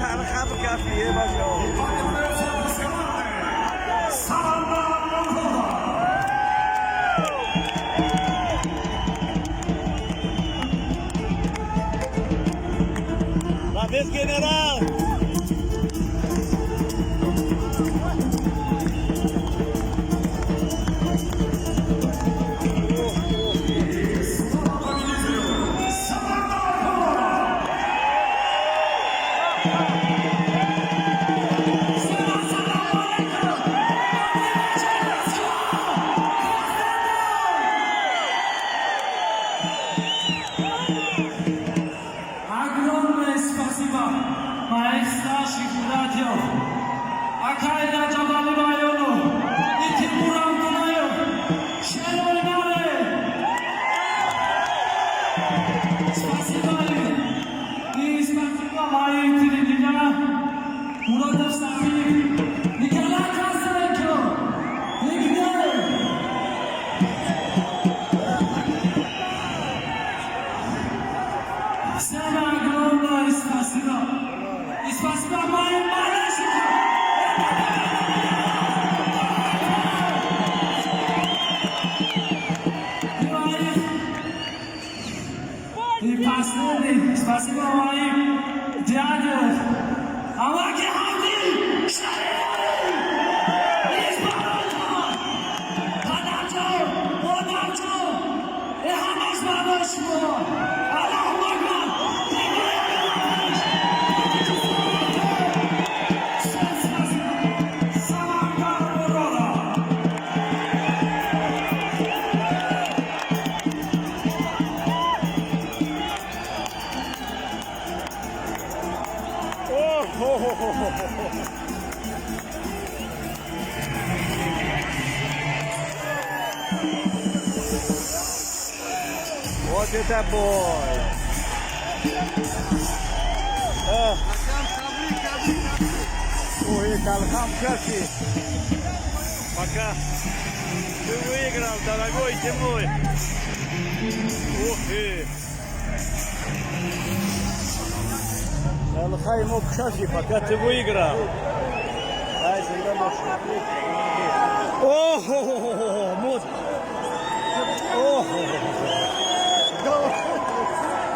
تلخم کفیه باشه La vez general. Моих старших братьев, Акайда Джабали Байону, и Тимурам Дунаев, Шерой Наре. Спасибо им. И спасибо моим телевизорам, Муратов Сафиев, Николай Красавенко, Игорь. Всем огромное спасибо. И спасибо моим болельщикам! И последний, спасибо моим дядям! Аллахи Хамди! Шариф! Избавитель! Подарчо! Подарчо! И Хамаш Бабашко! Аллаху Акбар! Вот это бой! Ой, Талхам Кафи! Пока ты выиграл, дорогой ты мой! Ух ты! Талхам Кафи, пока ты выиграл! Ай, всегда можешь.